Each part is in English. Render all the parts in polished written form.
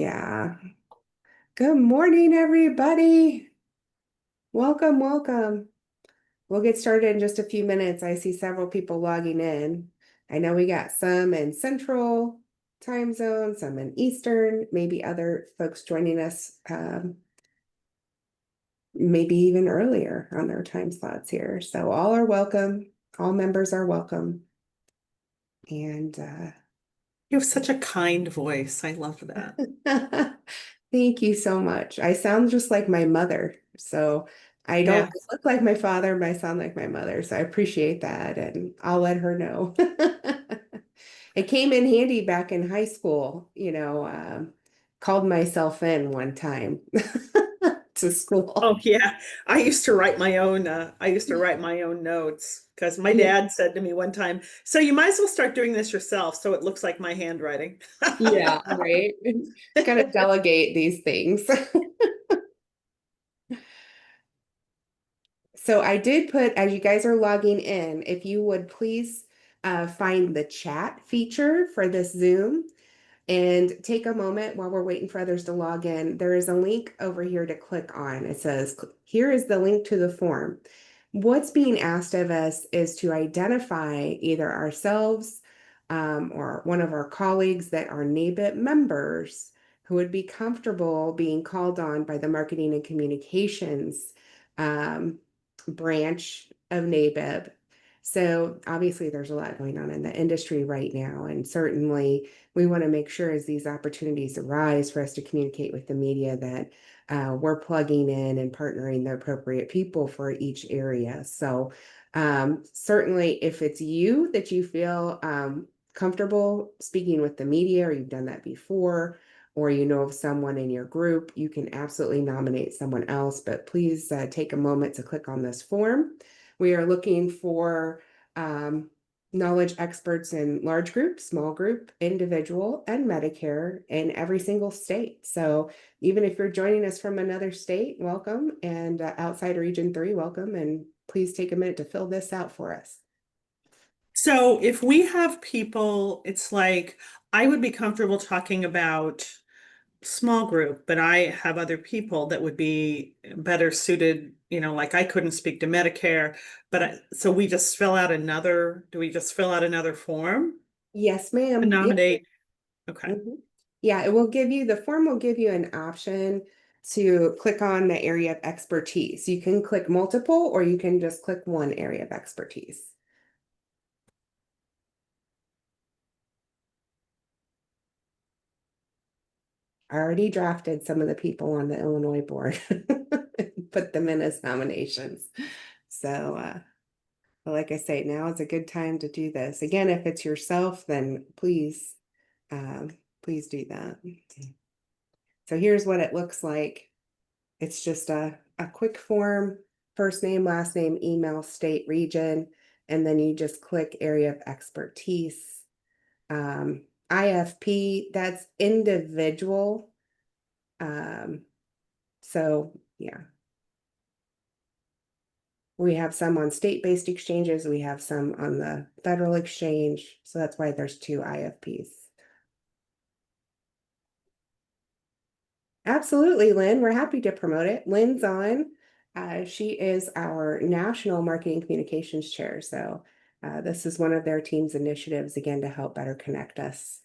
Yeah. Good morning, everybody. Welcome, welcome. We'll get started in just a few minutes. I see several people logging in. I know we got some in Central time zone, some in Eastern, maybe other folks joining us, maybe even earlier on their time slots here. So all are welcome. All members are welcome. And You have such a kind voice. I love that. thank you so much. I sound just like my mother. So I don't Yeah. look like my father, but I sound like my mother. So I appreciate that. And I'll let her know. It came in handy back in high school, called myself in one time to Oh school. yeah. I used to write my own notes because my Yeah. dad said to me one time, so you might as well start doing this yourself so it looks like my handwriting. Yeah, right. Kind of delegate these things. So I did put, as you guys are logging in, if you would please find the chat feature for this Zoom and take a moment while we're waiting for others to log in. There is a link over here to click on. It says, here is the link to the form. What's being asked of us is to identify either ourselves or one of our colleagues that are NABIP members who would be comfortable being called on by the marketing and communications um, branch of NABIP. So obviously there's a lot going on in the industry right now, and certainly we want to make sure as these opportunities arise for us to communicate with the media that we're plugging in and partnering the appropriate people for each area. So certainly if it's you that you feel comfortable speaking with the media, or you've done that before, or you know of someone in your group, you can absolutely nominate someone else, but please take a moment to click on this form. We are looking for knowledge experts in large group, small group, individual, and Medicare in every single state. So even if you're joining us from another state, welcome, and outside Region 3, welcome, and please take a minute to fill this out for us. So if we have people, it's like I would be comfortable talking about small group, but I have other people that would be better suited, like I couldn't speak to Medicare, so do we just fill out another form Yes, to ma'am. Yep. nominate? Okay. Mhm. Yeah, it will give you, the form will give you an option to click on the area of expertise. You can click multiple, or you can just click one area of expertise. I already drafted some of the people on the Illinois board, put them in as nominations. So, but like I say, now is a good time to do this. Again, if it's yourself, then please do that. So here's what it looks like. It's just a quick form, first name, last name, email, state, region, and then you just click area of expertise. IFP, that's individual. So yeah, we have some on state-based exchanges. We have some on the federal exchange. So that's why there's two IFPs. Absolutely, Lynn. We're happy to promote it. Lynn's on. She is our National Marketing Communications Chair. So this is one of their team's initiatives, again, to help better connect us.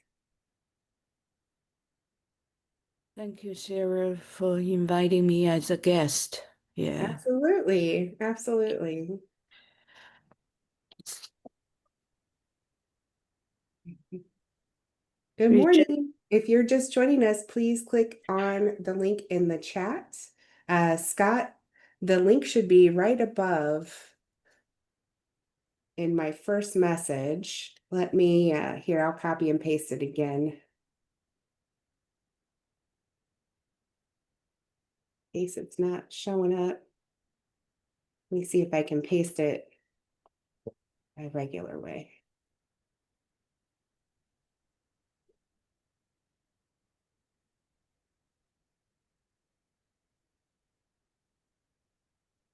Thank you, Sarah, for inviting me as a guest. Yeah. Absolutely. Absolutely. Good Richard, morning. If you're just joining us, please click on the link in the chat. Scott, the link should be right above in my first message. Let me, here, I'll copy and paste it again. In case it's not showing up. Let me see if I can paste it a regular way.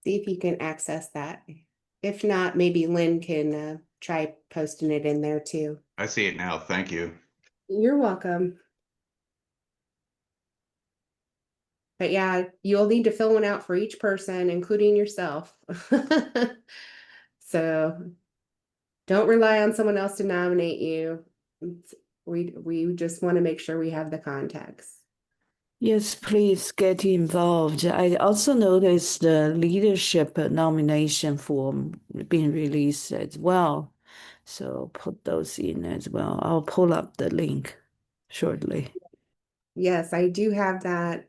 See if you can access that. If not, maybe Lynn can try posting it in there too. I see it now. Thank you. You're welcome. But yeah, you'll need to fill one out for each person, including yourself. So don't rely on someone else to nominate you. We just want to make sure we have the context. Yes, please get involved. I also noticed the leadership nomination form being released as well. So put those in as well. I'll pull up the link shortly. Yes, I do have that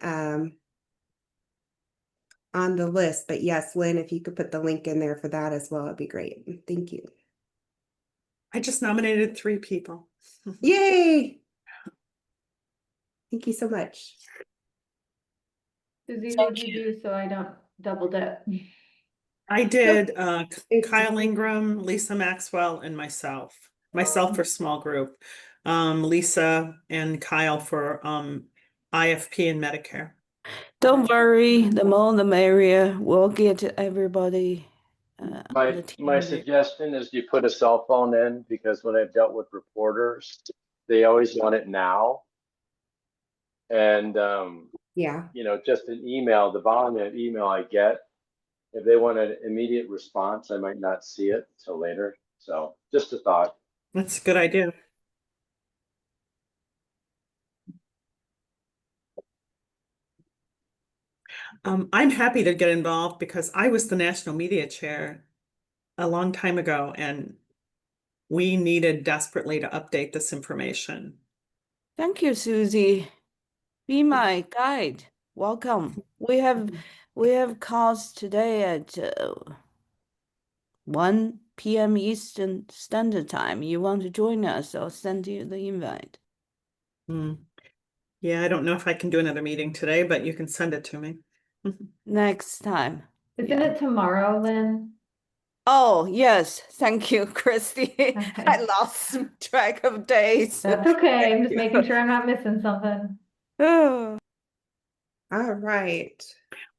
on the list, but yes, Lynn, if you could put the link in there for that as well, it'd be great. Thank you. I just nominated 3 people. Yay! Thank you so much. Susie, who'd you do so I don't double dip? I did It's- Kyle Ingram, Lisa Maxwell, and myself. Myself for small group. Lisa and Kyle for IFP and Medicare. Don't worry, the more the merrier. We'll get everybody on the My team there. suggestion is you put a cell phone in, because when I've dealt with reporters, they always want it now. And, Yeah. you know, just an email, the volume of email I get, if they want an immediate response, I might not see it till later. So just a thought. That's a good idea. I'm happy to get involved because I was the national media chair a long time ago, and we needed desperately to update this information. Thank you, Susie. Be my guide. Welcome. We have calls today at 1 p.m. Eastern Standard Time. You want to join us? I'll send you the invite. Yeah, I don't know if I can do another meeting today, but you can send it to me. Next time. Isn't Yeah. it tomorrow, Lynn? Oh, yes. Thank you, Christy. I Okay. lost track of days. That's okay. I'm just you. making sure I'm not missing something. Oh. All right.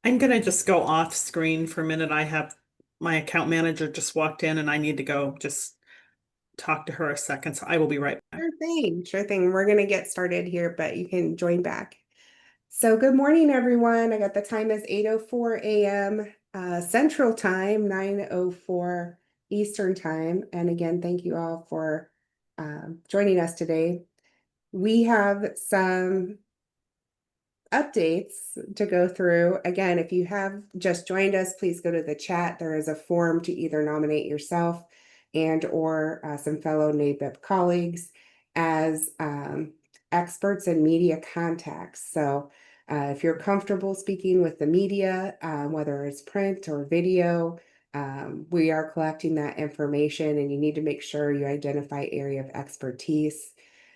I'm gonna just go off screen for a minute. I have my account manager just walked in and I need to go just talk to her a second. So I will be right back. Sure thing. Sure thing. We're going to get started here, but you can join back. So good morning, everyone. I got the time as 8:04 a.m. Central Time, 9:04 Eastern Time. And again, thank you all for joining us today. We have some updates to go through. Again, if you have just joined us, please go to the chat. There is a form to either nominate yourself and or some fellow NABIP colleagues as experts in media contacts. So if you're comfortable speaking with the media, whether it's print or video, we are collecting that information, and you need to make sure you identify area of expertise.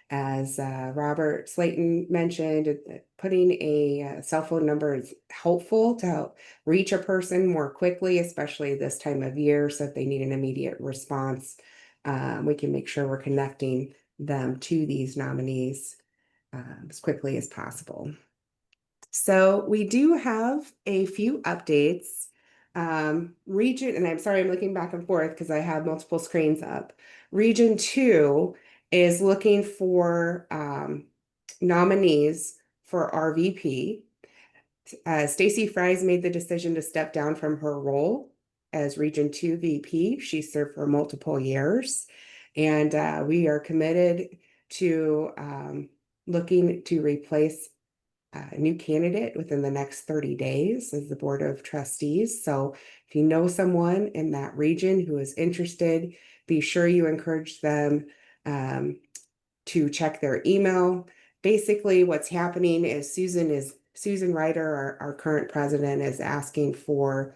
As Robert Slayton mentioned, putting a cell phone number is helpful to help reach a person more quickly, especially this time of year. So if they need an immediate response, we can make sure we're connecting them to these nominees as quickly as possible. So we do have a few updates. Region, and I'm sorry, I'm looking back and forth because I have multiple screens up. Region 2 is looking for nominees for RVP. Stacy Fry's made the decision to step down from her role as Region 2 VP. She served for multiple years, and we are committed to looking to replace a new candidate within the next 30 days as the Board of Trustees. So if you know someone in that region who is interested, be sure you encourage them to check their email. Basically, what's happening is Susan Ryder, our current president, is asking for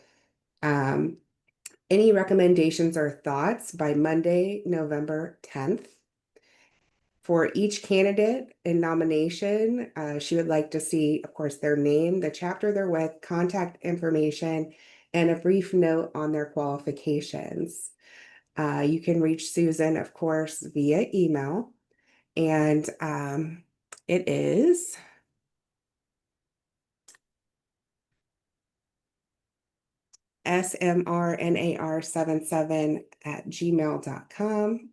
any recommendations or thoughts by Monday, November 10th. For each candidate in nomination, she would like to see, of course, their name, the chapter they're with, contact information, and a brief note on their qualifications. You can reach Susan, of course, via email, and it is smrnar77@gmail.com.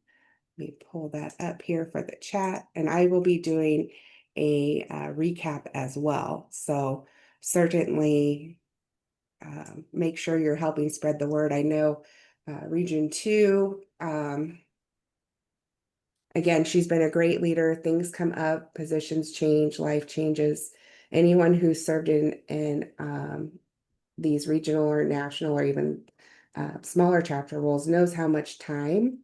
Let me pull that up here for the chat, and I will be doing a recap as well. So certainly make sure you're helping spread the word. I know Region 2, again, she's been a great leader. Things come up, positions change, life changes. Anyone who's served in these regional or national or even smaller chapter roles knows how much time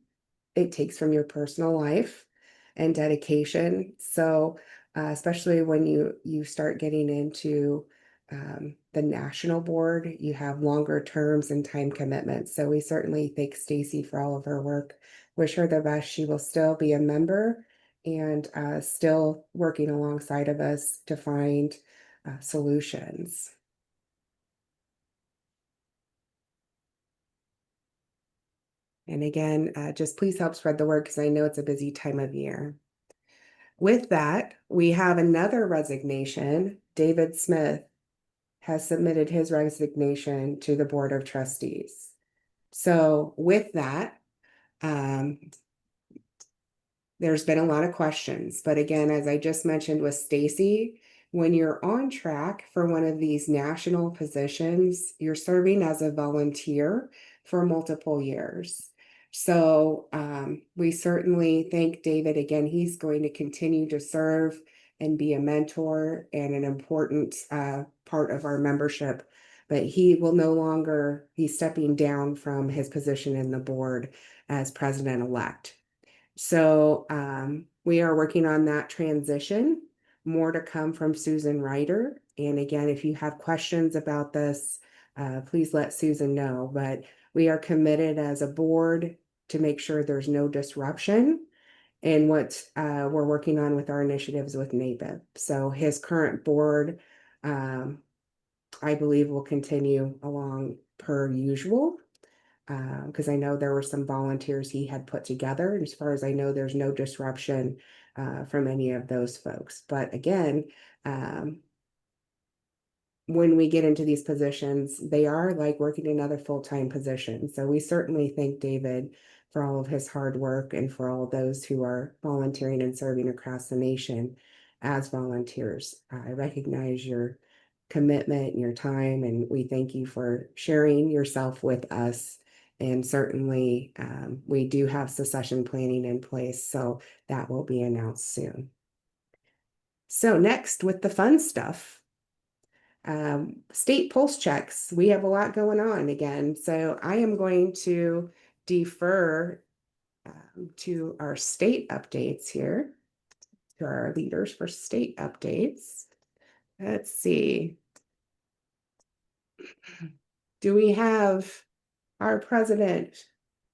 it takes from your personal life and dedication. So, especially when you start getting into the national board, you have longer terms and time commitments. So we certainly thank Stacy for all of her work. Wish her the best. She will still be a member and still working alongside of us to find solutions. And again, just please help spread the word because I know it's a busy time of year. With that, we have another resignation. David Smith has submitted his resignation to the Board of Trustees. So with that, there's been a lot of questions, but again, as I just mentioned with Stacy, when you're on track for one of these national positions, you're serving as a volunteer for multiple years. So we certainly thank David. Again, he's going to continue to serve and be a mentor and an important part of our membership, but he will no longer, he's stepping down from his position in the board as president-elect. So we are working on that transition. More to come from Susan Ryder. And again, if you have questions about this, please let Susan know. But we are committed as a board to make sure there's no disruption in what we're working on with our initiatives with NABIP. So his current board, I believe, will continue along per usual. Because I know there were some volunteers he had put together. And as far as I know, there's no disruption from any of those folks. But again, when we get into these positions, they are like working another full-time position. So we certainly thank David for all of his hard work and for all those who are volunteering and serving across the nation as volunteers. I recognize your commitment and your time, and we thank you for sharing yourself with us. And certainly we do have succession planning in place, so that will be announced soon. So next, with the fun stuff, state pulse checks. We have a lot going on again, so I am going to defer to our state updates here, to our leaders for state updates. Let's see. Do we have our president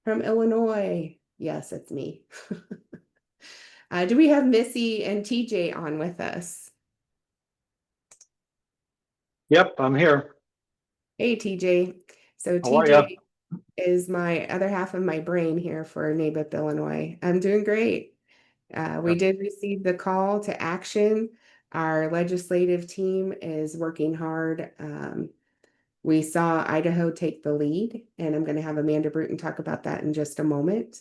from Illinois? Yes, it's me. Do we have Missy and TJ on with us? Yep, I'm here. Hey, TJ. So How are ya? TJ is my other half of my brain here for NABIP Illinois. I'm doing great. We did receive the call to action. Our legislative team is working hard. We saw Idaho take the lead, and I'm going to have Amanda Bruton talk about that in just a moment.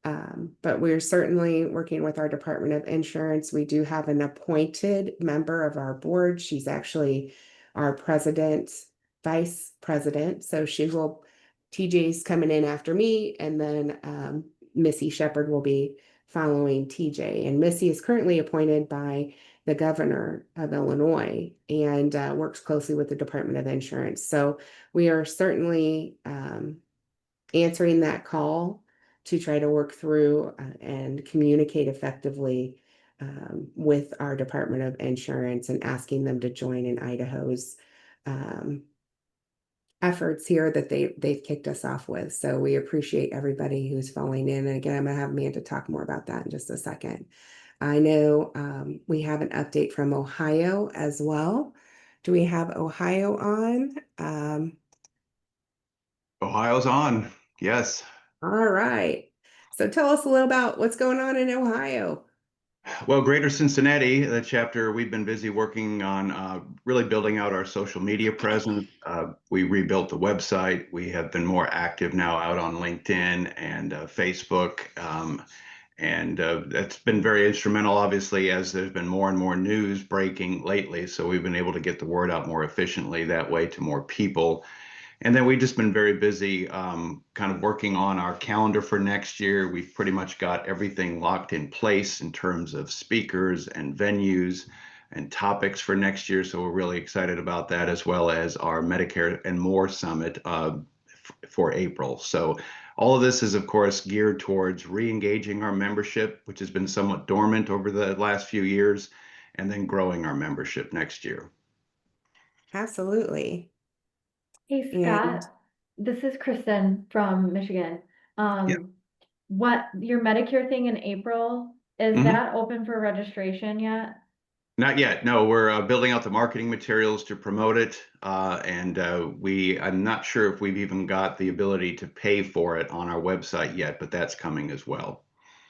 But we're certainly working with our Department of Insurance. We do have an appointed member of our board. She's actually our vice president. So TJ's coming in after me, and then Missy Shepherd will be following TJ. And Missy is currently appointed by the governor of Illinois and works closely with the Department of Insurance. So we are certainly answering that call to try to work through and communicate effectively with our Department of Insurance and asking them to join in Idaho's efforts here that they've kicked us off with. So we appreciate everybody who's falling in. And again, I'm going to have Amanda talk more about that in just a second. I know we have an update from Ohio as well. Do we have Ohio on? Ohio's on. Yes. All right. So tell us a little about what's going on in Ohio. Well, Greater Cincinnati, the chapter, we've been busy working on really building out our social media presence. We rebuilt the website. We have been more active now out on LinkedIn and Facebook. And that's been very instrumental, obviously, as there's been more and more news breaking lately. So we've been able to get the word out more efficiently that way to more people. And then we've just been very busy kind of working on our calendar for next year. We've pretty much got everything locked in place in terms of speakers and venues and topics for next year. So we're really excited about that, as well as our Medicare and More Summit for April. So all of this is, of course, geared towards re-engaging our membership, which has been somewhat dormant over the last few years, and then growing our membership next year. Absolutely. Hey, And Scott, this is Kristen from Michigan. Yeah. What, your Medicare thing in April, is Mhm. that open for registration yet? Not yet. No, we're building out the marketing materials to promote it. I'm not sure if we've even got the ability to pay for it on our website yet, but that's coming as well.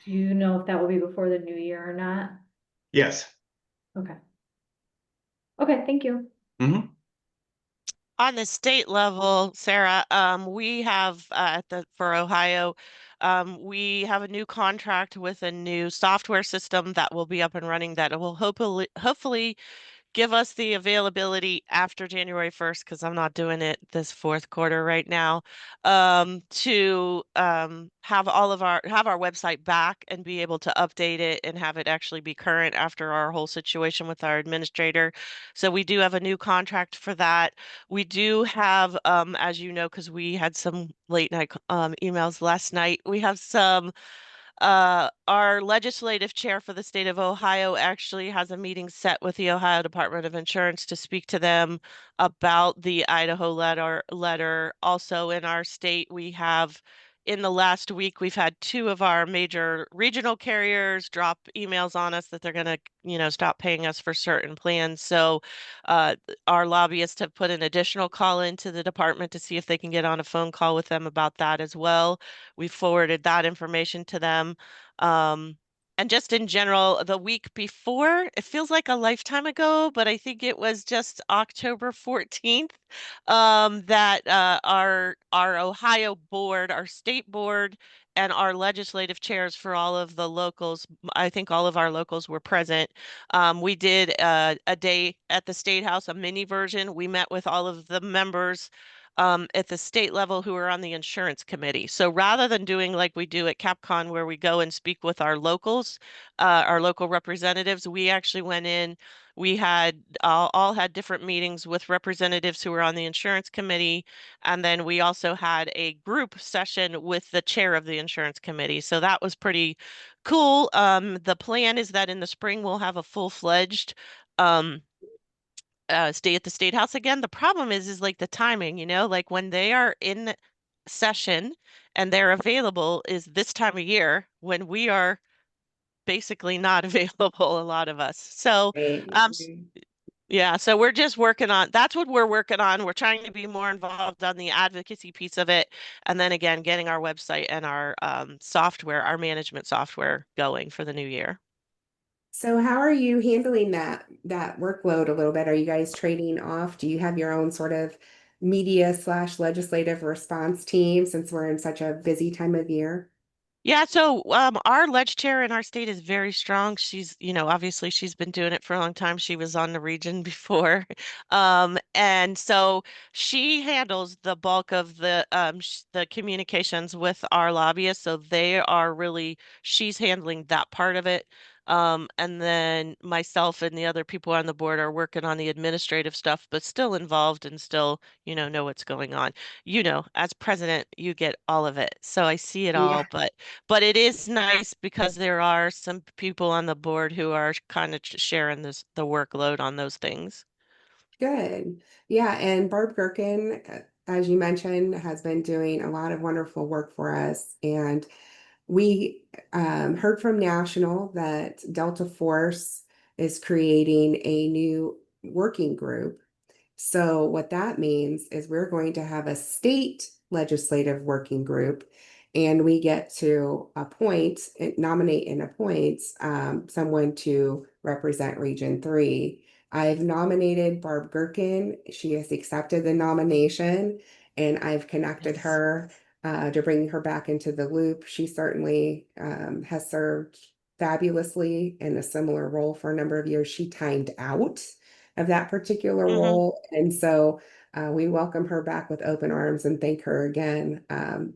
Do you know if that will be before the new year or not? Yes. Okay. Okay, thank you. Hmm. On the state level, Sarah, we have for Ohio, we have a new contract with a new software system that will be up and running that will hopefully give us the availability after January 1st, because I'm not doing it this fourth quarter right now, to have our website back and be able to update it and have it actually be current after our whole situation with our administrator. So we do have a new contract for that. We do have, as you know, because we had some late night emails last night, we have some our legislative chair for the state of Ohio actually has a meeting set with the Ohio Department of Insurance to speak to them about the Idaho letter. Also in our state, we have in the last week, we've had two of our major regional carriers drop emails on us that they're going to, stop paying us for certain plans. So our lobbyists have put an additional call into the department to see if they can get on a phone call with them about that as well. We forwarded that information to them. And just in general, the week before, it feels like a lifetime ago, but I think it was just October 14th, that our Ohio board, our state board, and our legislative chairs for all of the locals, I think all of our locals were present. We did a day at the State House, a mini version. We met with all of the members at the state level who are on the insurance committee. So rather than doing like we do at CapCon, where we go and speak with our locals, our local representatives, we actually went in. We had all had different meetings with representatives who were on the insurance committee. And then we also had a group session with the chair of the insurance committee. So that was pretty cool. The plan is that in the spring, we'll have a full-fledged stay at the State House again. The problem is like the timing, like when they are in session and they're available is this time of year when we are basically not available, a lot of us. So, right. yeah, so we're just working on, that's what we're working on. We're trying to be more involved on the advocacy piece of it. And then again, getting our website and our software, our management software going for the new year. So how are you handling that workload a little bit? Are you guys trading off? Do you have your own sort of media/legislative response team since we're in such a busy time of year? Yeah, so our leg chair in our state is very strong. She's, obviously she's been doing it for a long time. She was on the region before. And so she handles the bulk of the communications with our lobbyists. So they are really, she's handling that part of it. And then myself and the other people on the board are working on the administrative stuff, but still involved and still, know what's going on. As president, you get all of it. So I see it all, Yeah, but it is nice because there are some people on the board who are kind of sharing the workload on those things. good. Yeah, and Barb Gherkin, as you mentioned, has been doing a lot of wonderful work for us. And we heard from National that Delta Force is creating a new working group. So what that means is we're going to have a state legislative working group, and we get to nominate and appoint someone to represent Region 3. I've nominated Barb Gherkin. She has accepted the nomination, and I've connected Yes. her to bring her back into the loop. She certainly has served fabulously in a similar role for a number of years. She timed out of that particular role. And so we welcome her back with open arms and thank her again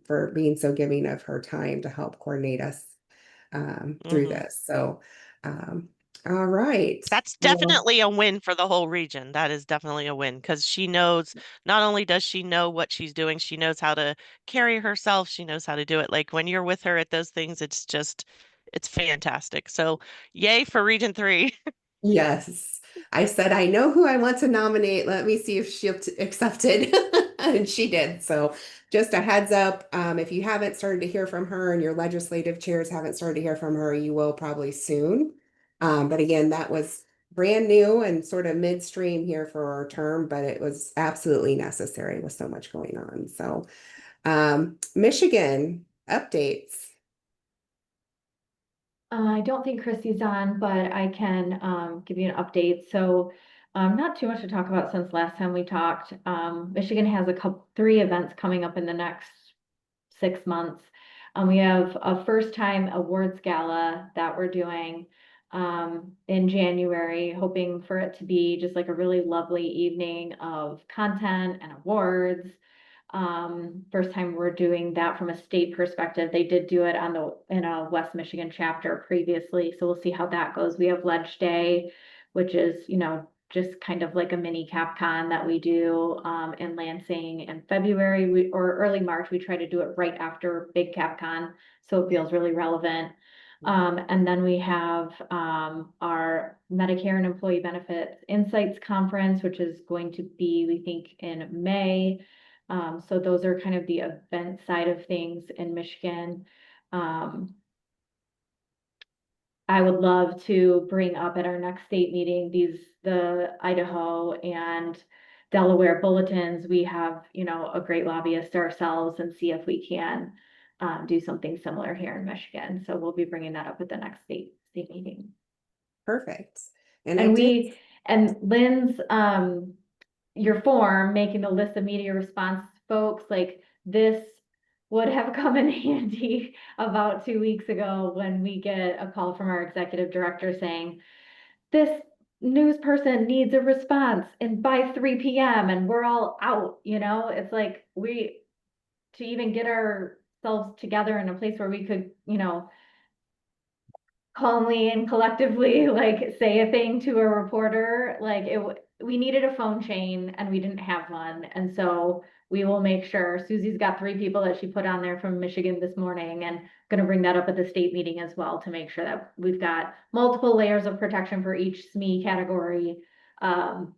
for being so giving of her time to help coordinate us through this. So, all right. That's Well, definitely a win for the whole region. That is definitely a win because she knows, not only does she know what she's doing, she knows how to carry herself. She knows how to do it. Like when you're with her at those things, it's fantastic. So yay for Region 3. yes. I said, I know who I want to nominate. Let me see if she'll accept it. And she did. So just a heads up, if you haven't started to hear from her and your legislative chairs haven't started to hear from her, you will probably soon. But again, that was brand new and sort of midstream here for our term, but it was absolutely necessary with so much going on. So Michigan updates. I don't think Christy's on, but I can give you an update. So not too much to talk about since last time we talked. Michigan has three events coming up in the next 6 months. We have a first time awards gala that we're doing in January, hoping for it to be just like a really lovely evening of content and awards. First time we're doing that from a state perspective. They did do it in a West Michigan chapter previously, so we'll see how that goes. We have Ledge Day, which is, just kind of like a mini CapCon that we do in Lansing in February or early March. We try to do it right after Big CapCon, so it feels really relevant. And then we have our Medicare and Employee Benefits Insights Conference, which is going to be, we think, in May. So those are kind of the event side of things in Michigan. I would love to bring up at our next state meeting the Idaho and Delaware bulletins. We have, a great lobbyist ourselves and see if we can do something similar here in Michigan. So we'll be bringing that up at the next state meeting. Perfect. And And Lynn's, your form, making the list of media response folks, like this would have come in handy about 2 weeks ago when we get a call from our executive director saying, this news person needs a response and by 3 p.m. and we're all out, it's like to even get ourselves together in a place where we could, calmly and collectively like say a thing to a reporter, like we needed a phone chain and we didn't have one. And so we will make sure Susie's got 3 people that she put on there from Michigan this morning and going to bring that up at the state meeting as well to make sure that we've got multiple layers of protection for each SME category so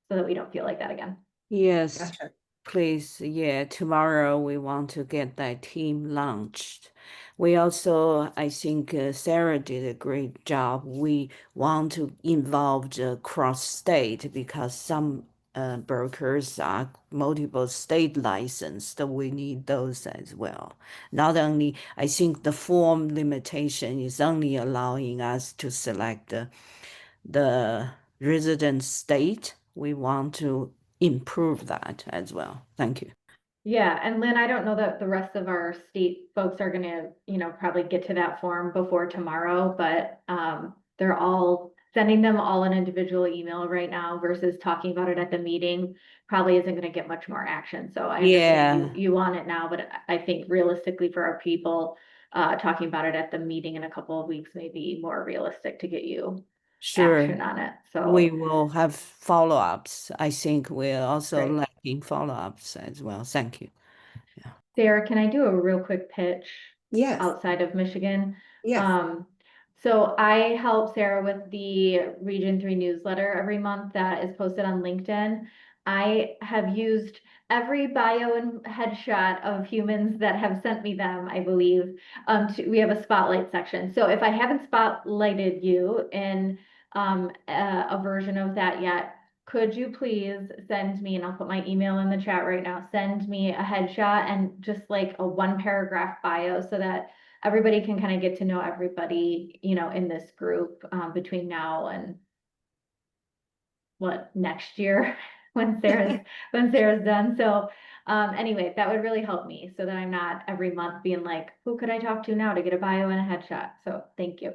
that we don't feel like that again. Yes, gotcha. please. Yeah, tomorrow we want to get that team launched. We also, I think Sarah did a great job. We want to involve the cross-state because some brokers are multiple state licensed. So we need those as well. Not only, I think the form limitation is only allowing us to select the resident state. We want to improve that as well. Thank you. Yeah, and Lynn, I don't know that the rest of our state folks are gonna, probably get to that form before tomorrow, but they're all sending them all an individual email right now versus talking about it at the meeting probably isn't gonna get much more action. So I understand you want it now, but I think realistically for our people, talking about it at the meeting in a couple of weeks may be more realistic to get you Sure. action on it. So We will have follow-ups. I think we're also Great. lacking follow-ups as well. Thank you. Sarah, can I do a real quick pitch? Yes. Outside of Michigan? Yes. So I help Sarah with the Region 3 newsletter every month that is posted on LinkedIn. I have used every bio and headshot of humans that have sent me them, I believe. We have a spotlight section. So if I haven't spotlighted you in a version of that yet, could you please send me, and I'll put my email in the chat right now, send me a headshot and just like a 1-paragraph bio so that everybody can kind of get to know everybody, in this group between now and next year. when Sarah's done. So anyway, that would really help me so that I'm not every month being like, who could I talk to now to get a bio and a headshot? So thank you.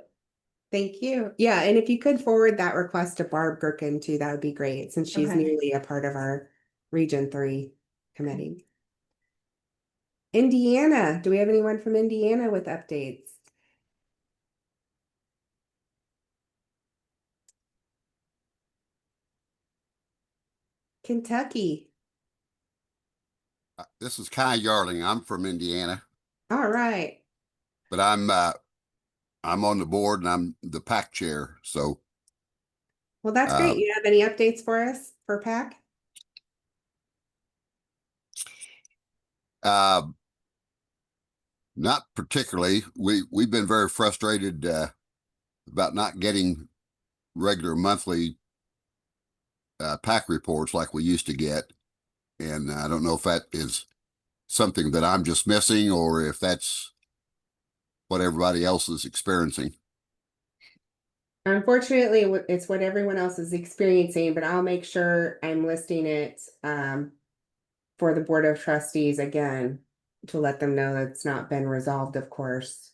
Thank you. Yeah, and if you could forward that request to Barb Gherkin too, that would be great, since she's Okay. newly a part of our Region 3 committee. Indiana, do we have anyone from Indiana with updates? Kentucky. This is Kai Yarling. I'm from Indiana, All right. but I'm on the board and I'm the PAC chair. So Well, that's great. You have any updates for us for PAC? not particularly. We've been very frustrated about not getting regular monthly PAC reports like we used to get, and I don't know if that is something that I'm just missing or if that's what everybody else is experiencing. Unfortunately, it's what everyone else is experiencing, but I'll make sure I'm listing it for the Board of Trustees again to let them know that it's not been resolved, of course.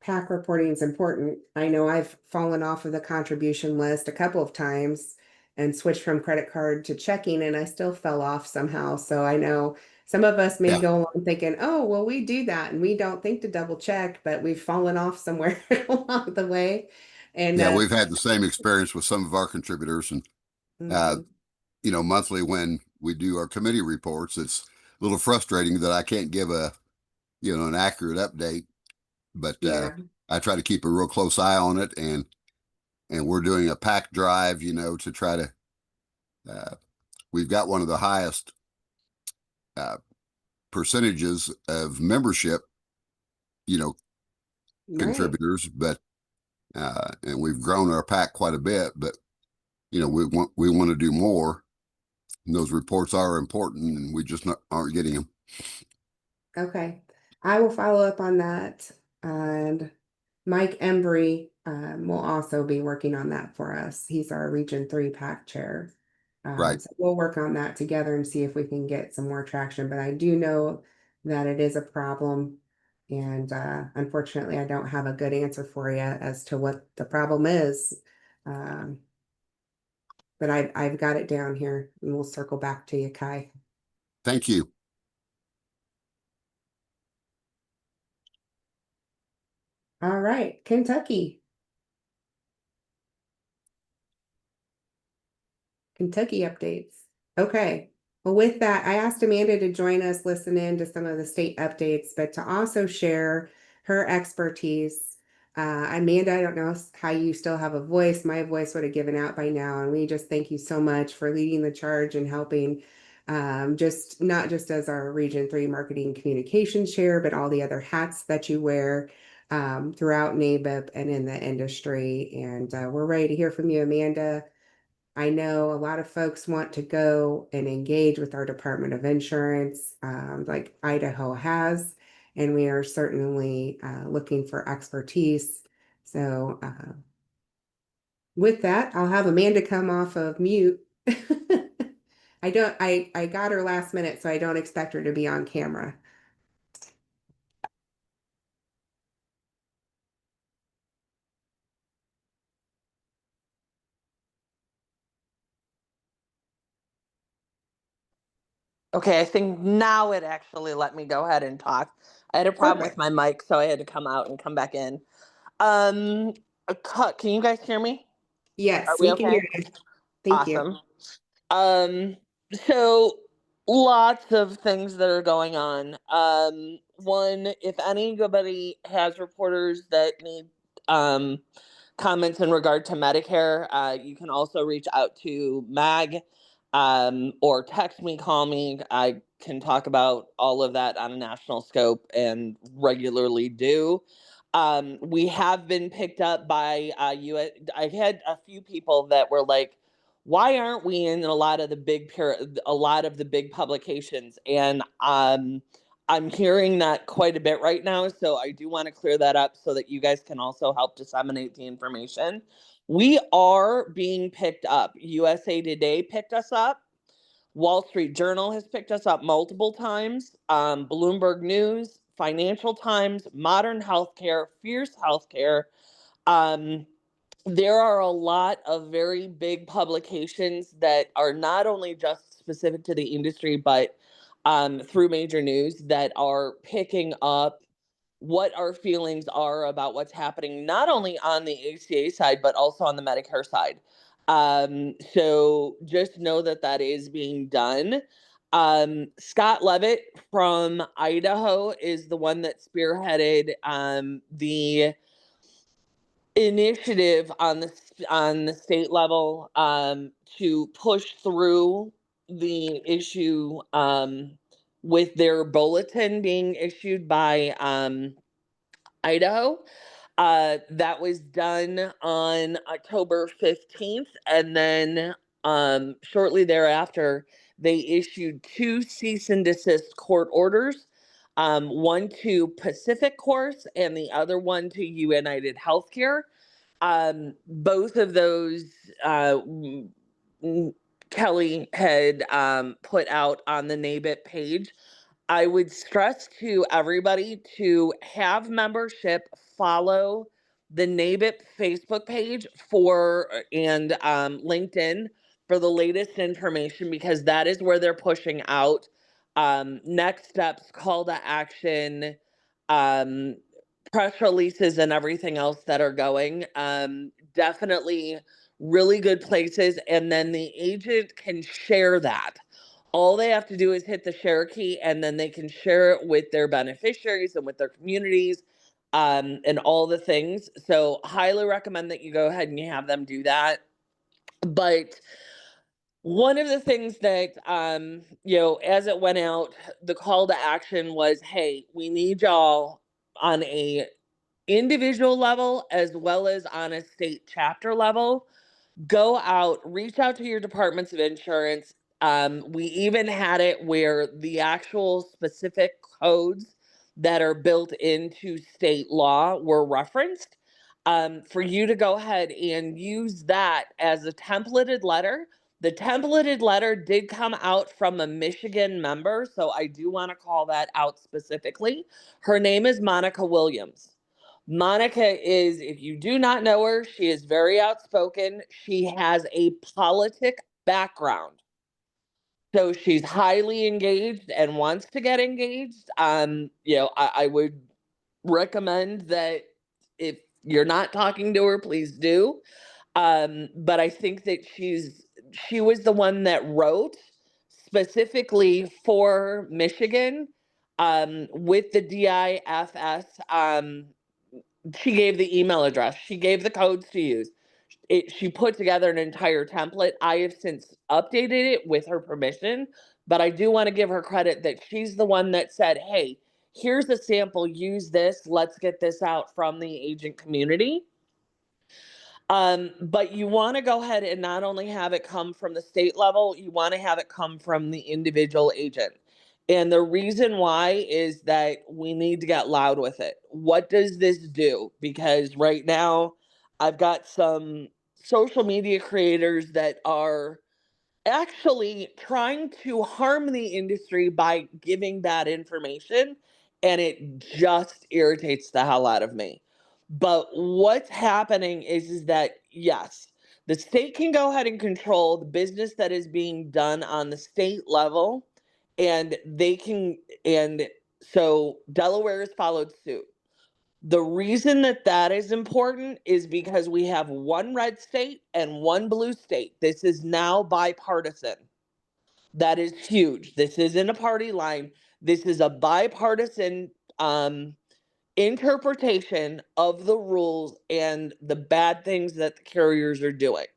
PAC reporting is important. I know I've fallen off of the contribution list a couple of times and switched from credit card to checking, and I still fell off somehow. So I know some of us may Yeah. go on thinking, oh, well, we do that and we don't think to double check, but we've fallen off somewhere along the way. And Yeah, we've had the same experience with some of our contributors, and mhm. monthly when we do our committee reports, it's a little frustrating that I can't give an accurate update, but Yeah, I try to keep a real close eye on it, and we're doing a pack drive, to try to. We've got one of the highest percentages of membership, right. contributors, but and we've grown our pack quite a bit, but we want to do more. And those reports are important, and we just aren't getting them. Okay, I will follow up on that. And Mike Embry will also be working on that for us. He's our Region 3 PAC chair. Right. So we'll work on that together and see if we can get some more traction. But I do know that it is a problem. And unfortunately, I don't have a good answer for you as to what the problem is. Um, but I've got it down here and we'll circle back to you, Kai. Thank you. All right, Kentucky. Kentucky updates. Okay. Well, with that, I asked Amanda to join us, listen in to some of the state updates, but to also share her expertise. Amanda, I don't know how you still have a voice. My voice would have given out by now. And we just thank you so much for leading the charge and helping, just not just as our Region 3 marketing communications chair, but all the other hats that you wear throughout NABIP and in the industry. And we're ready to hear from you, Amanda. I know a lot of folks want to go and engage with our Department of Insurance, like Idaho has, and we are certainly looking for expertise. So with that, I'll have Amanda come off of mute. I got her last minute, so I don't expect her to be on camera. Okay, I think now it actually let me go ahead and talk. I had a problem with Perfect. my mic, so I had to come out and come back in. Um, can you guys hear me? Are Yes, we we can hear okay? you. Thank you. Awesome. Um, so lots of things that are going on. One, if anybody has reporters that need comments in regard to Medicare, you can also reach out to Mag or text me, call me. I can talk about all of that on a national scope and regularly do. We have been picked up by I had a few people that were like, why aren't we in a lot of the big publications? And I'm hearing that quite a bit right now, so I do want to clear that up so that you guys can also help disseminate the information. We are being picked up. USA Today picked us up. Wall Street Journal has picked us up multiple times. Bloomberg News, Financial Times, Modern Healthcare, Fierce Healthcare. There are a lot of very big publications that are not only just specific to the industry, but through major news that are picking up what our feelings are about what's happening, not only on the ACA side, but also on the Medicare side. So just know that that is being done. Scott Levitt from Idaho is the one that spearheaded the initiative on the state level to push through the issue with their bulletin being issued by Idaho. That was done on October 15th, and then shortly thereafter, they issued 2 cease and desist court orders, one to Pacific Course and the other one to United Healthcare. Both of those Kelly had put out on the NABIP page. I would stress to everybody to have membership follow the NABIP Facebook page and LinkedIn for the latest information, because that is where they're pushing out next steps, call to action, press releases, and everything else that are going. Definitely really good places. And then the agent can share that. All they have to do is hit the share key, and then they can share it with their beneficiaries and with their communities, and all the things. So highly recommend that you go ahead and you have them do that. But one of the things that, as it went out, the call to action was, hey, we need y'all on a individual level as well as on a state chapter level. Go out, reach out to your departments of insurance. We even had it where the actual specific codes that are built into state law were referenced, for you to go ahead and use that as a templated letter. The templated letter did come out from a Michigan member, so I do want to call that out specifically. Her name is Monica Williams. Monica is, if you do not know her, she is very outspoken. She has a politic background. So she's highly engaged and wants to get engaged. I would recommend that if you're not talking to her, please do. But I think that she was the one that wrote specifically for Michigan with the DIFS. She gave the email address, she gave the codes to use. She put together an entire template. I have since updated it with her permission, but I do want to give her credit that she's the one that said, hey, here's a sample, use this, let's get this out from the agent community. But you want to go ahead and not only have it come from the state level, you want to have it come from the individual agent. And the reason why is that we need to get loud with it. What does this do? Because right now I've got some social media creators that are actually trying to harm the industry by giving bad information, and it just irritates the hell out of me. But what's happening is that, yes, the state can go ahead and control the business that is being done on the state level, and so Delaware has followed suit. The reason that that is important is because we have one red state and one blue state. This is now bipartisan. That is huge. This isn't a party line. This is a bipartisan interpretation of the rules and the bad things that the carriers are doing.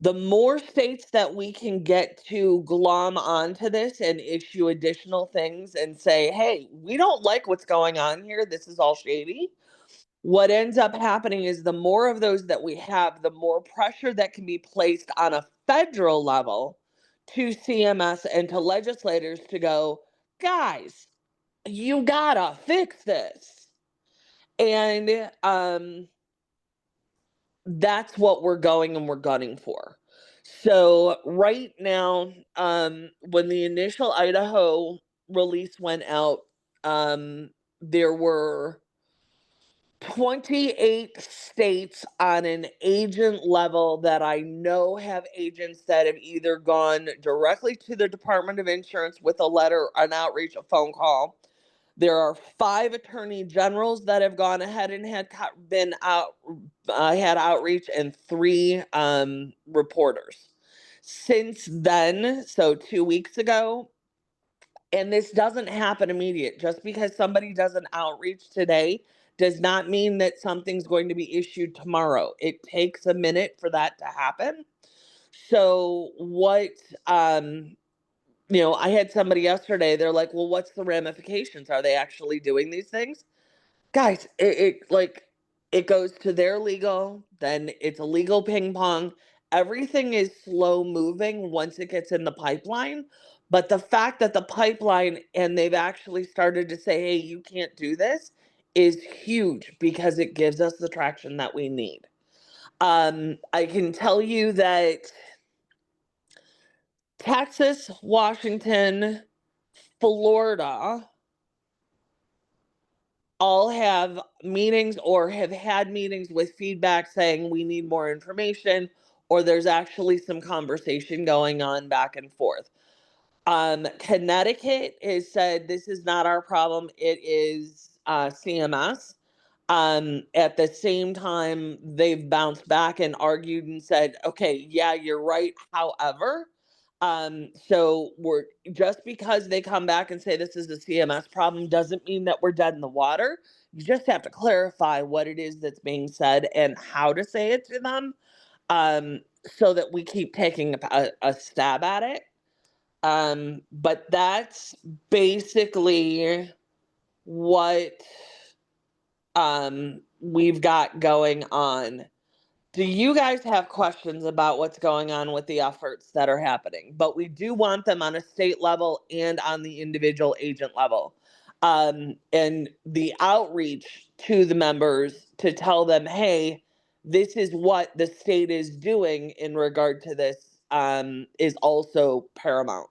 The more states that we can get to glom onto this and issue additional things and say, hey, we don't like what's going on here, this is all shady. What ends up happening is the more of those that we have, the more pressure that can be placed on a federal level to CMS and to legislators to go, guys, you gotta fix this. And that's what we're going and we're gunning for. So right now, when the initial Idaho release went out, there were 28 states on an agent level that I know have agents that have either gone directly to the Department of Insurance with a letter, an outreach, a phone call. There are 5 attorney generals that have gone ahead and had been out, had outreach, and 3 reporters. Since then, so 2 weeks ago, and this doesn't happen immediate. Just because somebody does an outreach today does not mean that something's going to be issued tomorrow. It takes a minute for that to happen. So what I had somebody yesterday, they're like, well, what's the ramifications? Are they actually doing these things? Guys, it goes to their legal, then it's a legal ping pong. Everything is slow moving once it gets in the pipeline. But the fact that the pipeline and they've actually started to say, hey, you can't do this is huge because it gives us the traction that we need. I can tell you that Texas, Washington, Florida all have meetings or have had meetings with feedback saying we need more information, or there's actually some conversation going on back and forth. Connecticut has said this is not our problem, it is CMS. At the same time, they've bounced back and argued and said, okay, yeah, you're right. However, so we're just because they come back and say this is a CMS problem doesn't mean that we're dead in the water. You just have to clarify what it is that's being said and how to say it to them, so that we keep taking a stab at it. But that's basically what we've got going on. Do you guys have questions about what's going on with the efforts that are happening? But we do want them on a state level and on the individual agent level. And the outreach to the members to tell them, hey, this is what the state is doing in regard to this, is also paramount,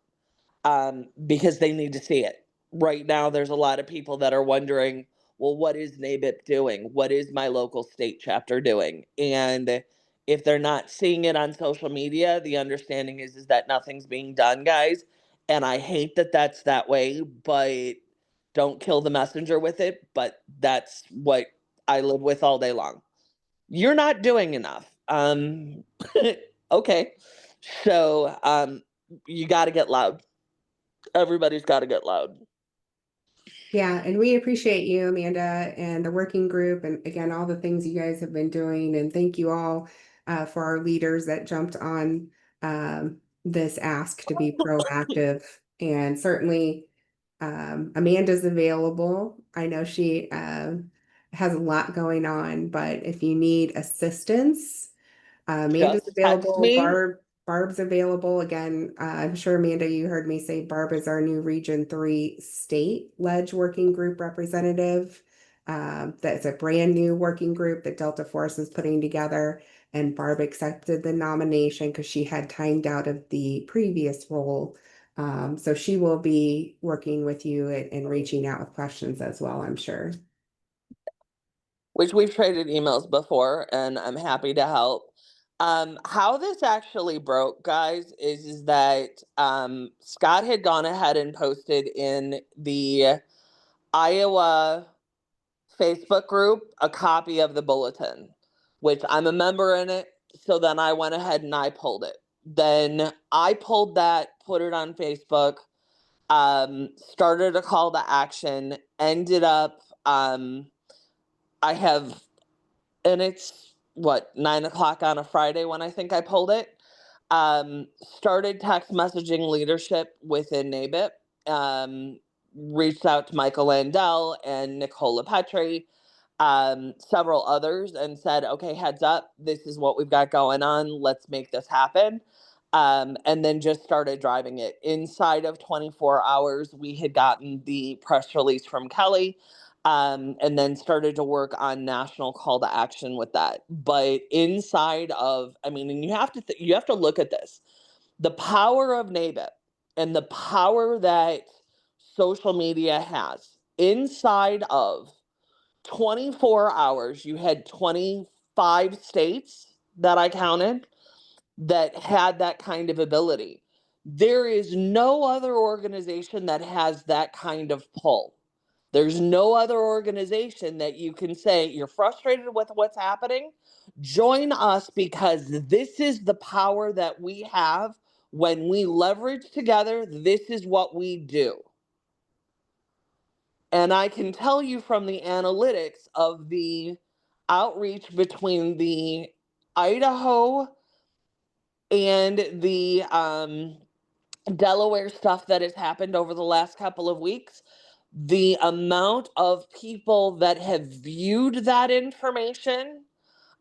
because they need to see it. Right now, there's a lot of people that are wondering, well, what is NABIP doing? What is my local state chapter doing? And if they're not seeing it on social media, the understanding is that nothing's being done, guys. And I hate that that's that way, but don't kill the messenger with it. But that's what I live with all day long. You're not doing enough. Okay. So you got to get loud. Everybody's got to get loud. Yeah, and we appreciate you, Amanda, and the working group, and again, all the things you guys have been doing. And thank you all for our leaders that jumped on this ask to be proactive. And certainly, Amanda's available. I know she has a lot going on, but if you need assistance, Amanda's Just text available. me. Barb's available. Again, I'm sure, Amanda, you heard me say Barb is our new Region 3 state ledge working group representative. That's a brand new working group that Delta Force is putting together. And Barb accepted the nomination because she had timed out of the previous role. So she will be working with you and reaching out with questions as well, I'm sure. Which we've traded emails before, and I'm happy to help. How this actually broke, guys, is that Scott had gone ahead and posted in the Iowa Facebook group a copy of the bulletin, which I'm a member in it. So then I went ahead and I pulled it. Then I pulled that, put it on Facebook, started a call to action, ended up, I have, and it's what, 9 o'clock on a Friday when I think I pulled it. Started text messaging leadership within NABIP, reached out to Michael Landell and Nicola Petri, several others, and said, okay, heads up, this is what we've got going on. Let's make this happen. And then just started driving it. Inside of 24 hours, we had gotten the press release from Kelly. and then started to work on national call to action with that. But inside of, I mean, and you have to you have to look at this, the power of NABIP and the power that social media has. Inside of 24 hours, you had 25 states that I counted that had that kind of ability. There is no other organization that has that kind of pull. There's no other organization that you can say you're frustrated with what's happening. Join us, because this is the power that we have. When we leverage together, this is what we do. And I can tell you from the analytics of the outreach between the Idaho and the Delaware stuff that has happened over the last couple of weeks, the amount of people that have viewed that information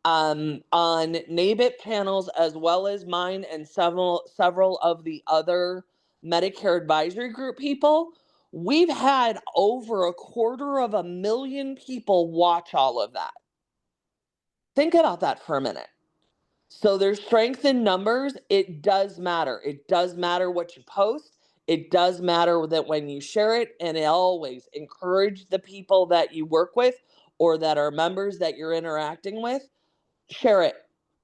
on NABIP channels, as well as mine and several of the other Medicare advisory group people, we've had over 250,000 people watch all of that. Think about that for a minute. So there's strength in numbers. It does matter. It does matter what you post. It does matter that when you share it, and it always encourage the people that you work with or that are members that you're interacting with, share it,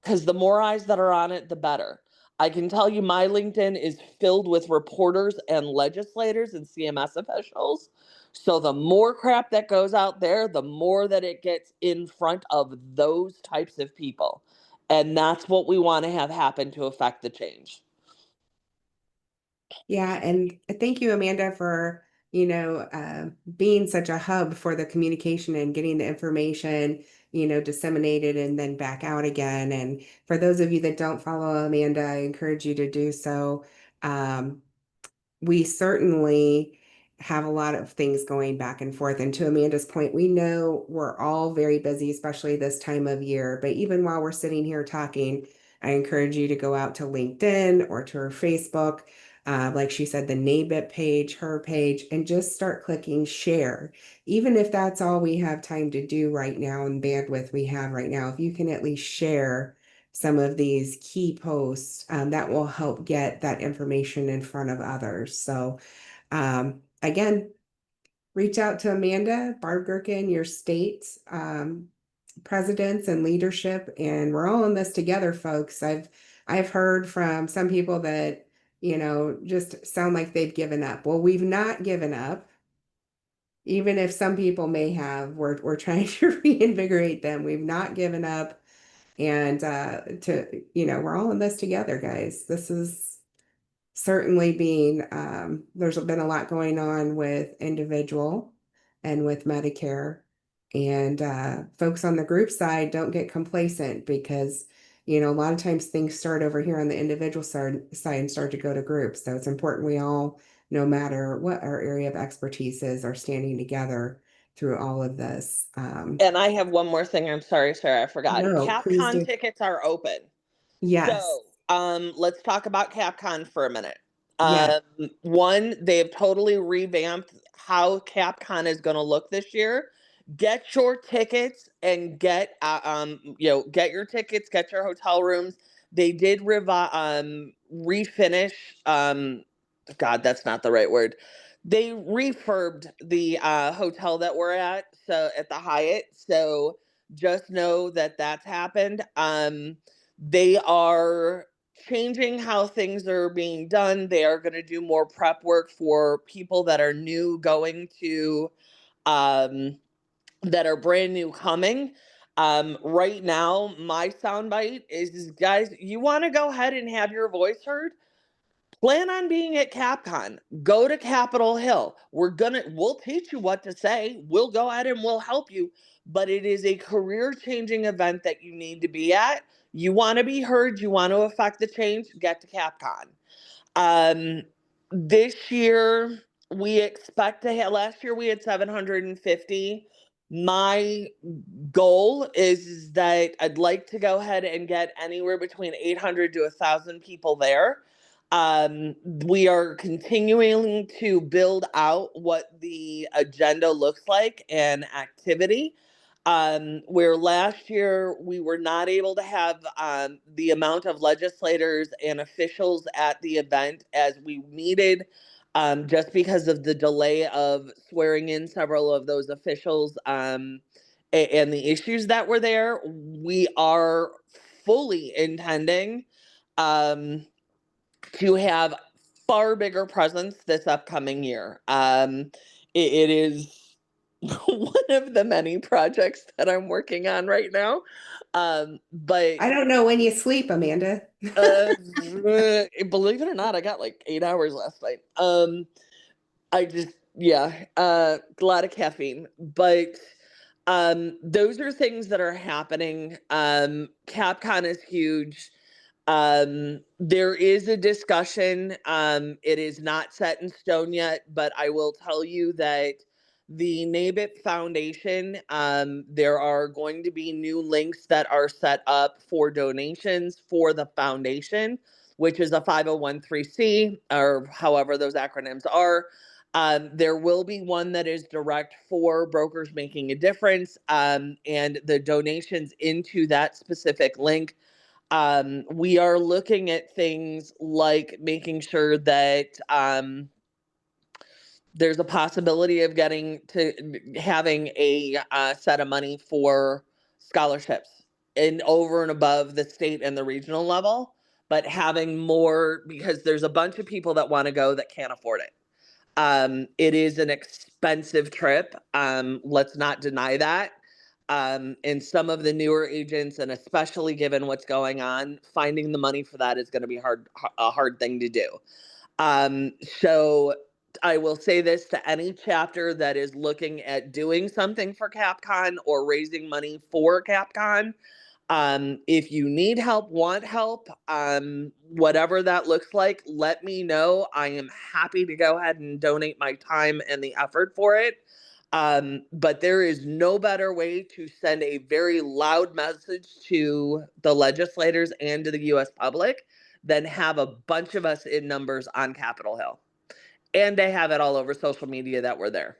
because the more eyes that are on it, the better. I can tell you my LinkedIn is filled with reporters and legislators and CMS officials. So the more crap that goes out there, the more that it gets in front of those types of people. And that's what we want to have happen to affect the change. Yeah, and thank you, Amanda, for being such a hub for the communication and getting the information, disseminated and then back out again. And for those of you that don't follow Amanda, I encourage you to do so. We certainly have a lot of things going back and forth. And to Amanda's point, we know we're all very busy, especially this time of year. But even while we're sitting here talking, I encourage you to go out to LinkedIn or to her Facebook. Like she said, the NABIP page, her page, and just start clicking share. Even if that's all we have time to do right now and bandwidth we have right now, if you can at least share some of these key posts, that will help get that information in front of others. So again, reach out to Amanda, Barb Gherkin, your state presidents and leadership, and we're all in this together, folks. I've heard from some people that, just sound like they've given up. Well, we've not given up. Even if some people may have, we're trying to reinvigorate them. We've not given up. And we're all in this together, guys. This is certainly being there's been a lot going on with individual and with Medicare. And folks on the group side, don't get complacent, because a lot of times things start over here on the individual side and start to go to groups. So it's important we all, no matter what our area of expertise is, are standing together through all of this. And I have one more thing. I'm sorry, Sarah, I forgot. No, please CapCon do. tickets are open. Yes. So, let's talk about CapCon for a minute. Yes. One, they have totally revamped how CapCon is going to look this year. Get your tickets and get your tickets, get your hotel rooms. They did refinish. God, that's not the right word. They refurbed the hotel that we're at, so at the Hyatt. So just know that that's happened. They are changing how things are being done. They are going to do more prep work for people that are new going to, that are brand new coming. Right now, my soundbite is, guys, you want to go ahead and have your voice heard? Plan on being at CapCon. Go to Capitol Hill. We'll teach you what to say. We'll go ahead and we'll help you. But it is a career-changing event that you need to be at. You want to be heard. You want to affect the change. Get to CapCon. This year we expect to have. Last year we had 750. My goal is that I'd like to go ahead and get anywhere between 800 to 1,000 people there. We are continuing to build out what the agenda looks like and activity. Where last year we were not able to have the amount of legislators and officials at the event as we needed, just because of the delay of swearing in several of those officials and the issues that were there. We are fully intending to have far bigger presence this upcoming year. It is one of the many projects that I'm working on right now. But I don't know when you sleep, Amanda. believe it or not, I got like 8 hours last night. I just, yeah, a lot of caffeine, but those are things that are happening. Capcom is huge. There is a discussion. It is not set in stone yet, but I will tell you that the NABIP Foundation, there are going to be new links that are set up for donations for the foundation, which is a 501(c), or however those acronyms are. There will be one that is direct for Brokers Making a Difference, and the donations into that specific link. We are looking at things like making sure that there's a possibility of having a set of money for scholarships and over and above the state and the regional level, but having more because there's a bunch of people that want to go that can't afford it. It is an expensive trip. Let's not deny that. And some of the newer agents, and especially given what's going on, finding the money for that is going to be a hard thing to do. So I will say this to any chapter that is looking at doing something for CapCon or raising money for CapCon. If you need help, want help, whatever that looks like, let me know. I am happy to go ahead and donate my time and the effort for it. But there is no better way to send a very loud message to the legislators and to the US public than have a bunch of us in numbers on Capitol Hill. And they have it all over social media that we're there.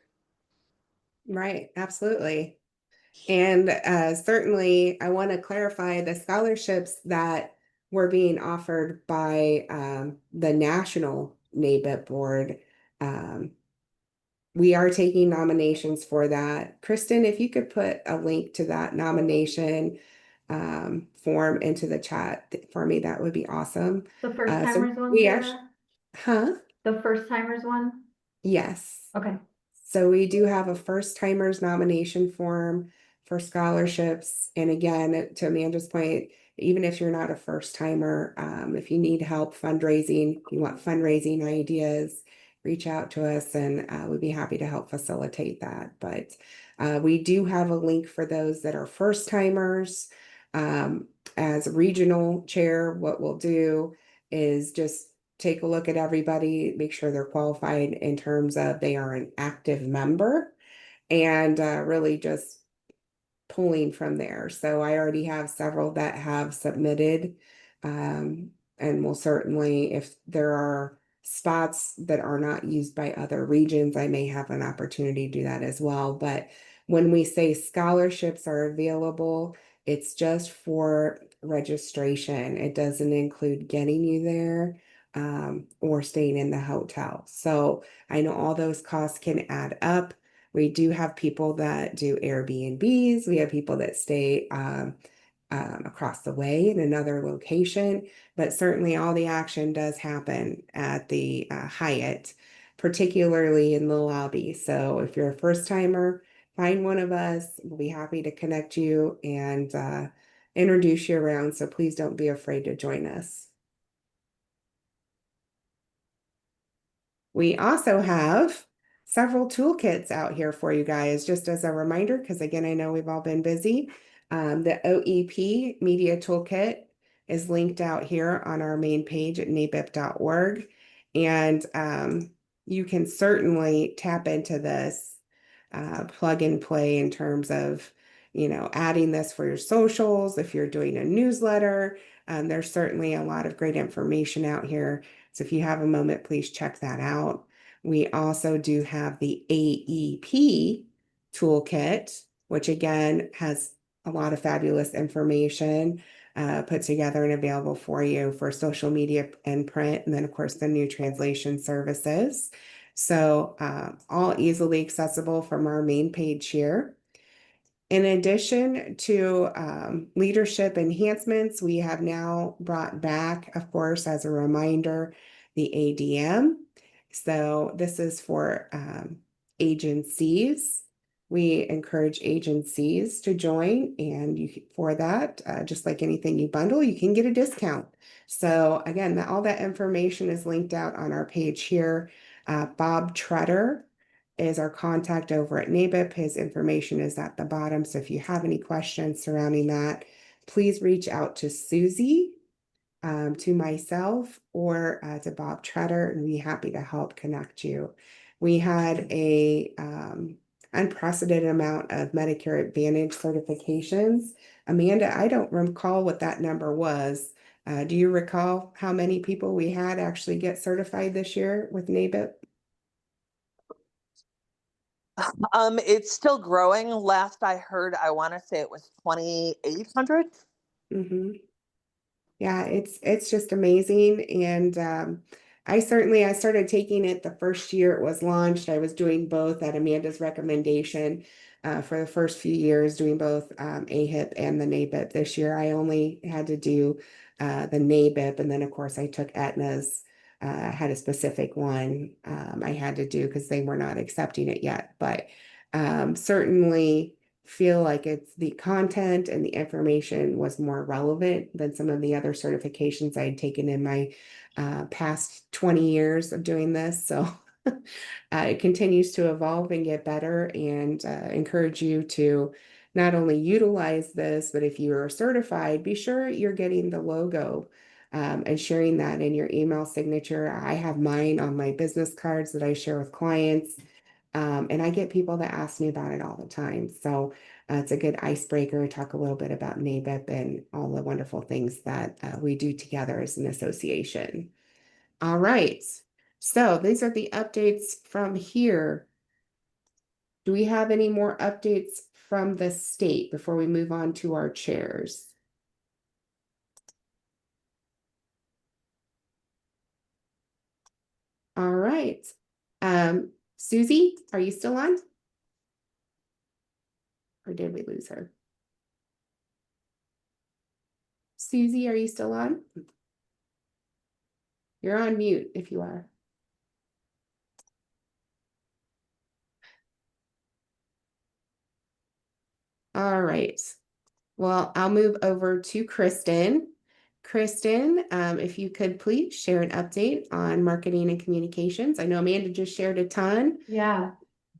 Right, absolutely. And certainly, I want to clarify the scholarships that were being offered by the National NABIP Board. We are taking nominations for that. Kristen, if you could put a link to that nomination form into the chat for me, that would be awesome. The first So timers one, we Sarah? actually, huh? The first timers one? Yes. Okay. So we do have a first timers nomination form for scholarships. And again, to Amanda's point, even if you're not a first timer, if you need help fundraising, if you want fundraising ideas, reach out to us and we'd be happy to help facilitate that. But we do have a link for those that are first timers. As regional chair, what we'll do is just take a look at everybody, make sure they're qualified in terms of they are an active member, and really just pulling from there. So I already have several that have submitted, and will certainly, if there are spots that are not used by other regions, I may have an opportunity to do that as well. But when we say scholarships are available, it's just for registration. It doesn't include getting you there or staying in the hotel. So I know all those costs can add up. We do have people that do Airbnbs. We have people that stay across the way in another location, but certainly all the action does happen at the Hyatt, particularly in the lobby. So if you're a first timer, find one of us. We'll be happy to connect you and introduce you around. So please don't be afraid to join us. We also have several toolkits out here for you guys, just as a reminder, because again, I know we've all been busy. The OEP Media Toolkit is linked out here on our main page at nabip.org. And you can certainly tap into this plug and play in terms of, adding this for your socials, if you're doing a newsletter, There's certainly a lot of great information out here. So if you have a moment, please check that out. We also do have the AEP toolkit, which again has a lot of fabulous information put together and available for you for social media and print, and then of course the new translation services. So all easily accessible from our main page here. In addition to leadership enhancements, we have now brought back, of course, as a reminder, the ADM. So this is for agencies. We encourage agencies to join, and for that, just like anything you bundle, you can get a discount. So again, all that information is linked out on our page here. Bob Treader is our contact over at NABIP. His information is at the bottom. So if you have any questions surrounding that, please reach out to Susie, to myself, or to Bob Treader, and we'd be happy to help connect you. We had a unprecedented amount of Medicare Advantage certifications. Amanda, I don't recall what that number was. Do you recall how many people we had actually get certified this year with NABIP? It's still growing. Last I heard, I want to say it was 2,800. Mm-hmm. Yeah, it's just amazing. And I started taking it the first year it was launched. I was doing both at Amanda's recommendation for the first few years, doing both AHIP and the NABIP. This year I only had to do the NABIP, and then of course I took Aetna's. Had a specific one I had to do because they were not accepting it yet, but certainly feel like it's the content and the information was more relevant than some of the other certifications I had taken in my past 20 years of doing this. So it continues to evolve and get better, and encourage you to not only utilize this, but if you are certified, be sure you're getting the logo and sharing that in your email signature. I have mine on my business cards that I share with clients. And I get people that ask me about it all the time. So it's a good icebreaker. Talk a little bit about NABIP and all the wonderful things that we do together as an association. All right. So these are the updates from here. Do we have any more updates from the state before we move on to our chairs? All right. Susie, are you still on? Or did we lose her? Susie, are you still on? You're on mute if you are. All right. Well, I'll move over to Kristen. Kristen, if you could please share an update on marketing and communications. I know Amanda just shared a ton. Yeah.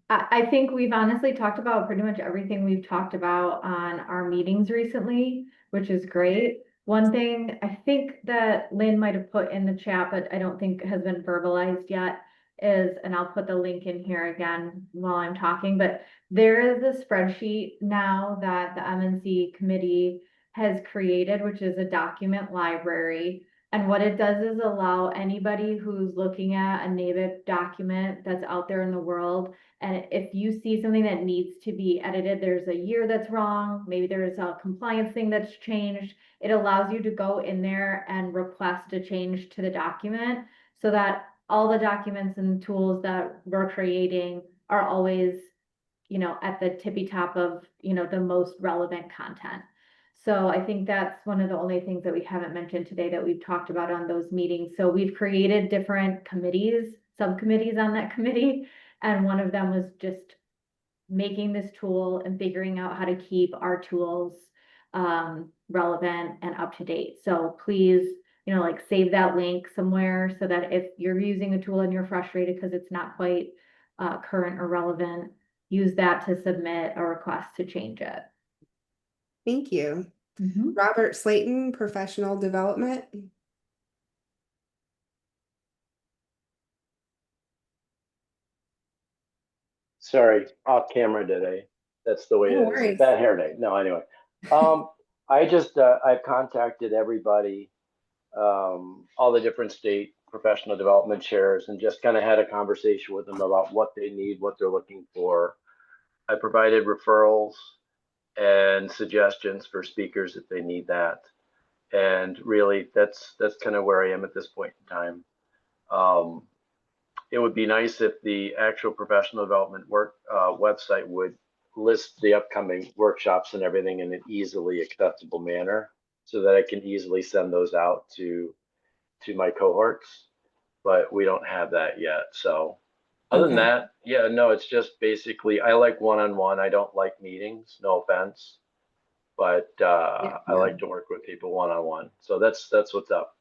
I think we've honestly talked about pretty much everything we've talked about on our meetings recently, which is great. One thing I think that Lynn might have put in the chat, but I don't think has been verbalized yet, is, and I'll put the link in here again while I'm talking, but there is a spreadsheet now that the MNC committee has created, which is a document library. And what it does is allow anybody who's looking at a NABIP document that's out there in the world, and if you see something that needs to be edited, there's a year that's wrong, maybe there's a compliance thing that's changed, it allows you to go in there and request a change to the document so that all the documents and tools that we're creating are always, at the tippy top of, the most relevant content. So I think that's one of the only things that we haven't mentioned today that we've talked about on those meetings. So we've created different committees, subcommittees on that committee. And one of them was just making this tool and figuring out how to keep our tools relevant and up to date. So please, save that link somewhere so that if you're using a tool and you're frustrated because it's not quite current or relevant, use that to submit a request to change it. Thank you. Robert Slayton, professional development. Sorry, off camera today. That's the way No it is. worries. Bad hair day. No, anyway. I've contacted everybody, all the different state professional development chairs, and just kind of had a conversation with them about what they need, what they're looking for. I provided referrals and suggestions for speakers if they need that. And really, that's kind of where I am at this point in time. It would be nice if the actual professional development website would list the upcoming workshops and everything in an easily accessible manner, so that I can easily send those out to my cohorts. But we don't have that yet. So other than Okay. that, yeah, no, it's just basically I like one-on-one. I don't like meetings. No offense, but Yeah, I like no, to work with people one-on-one. So that's what's up.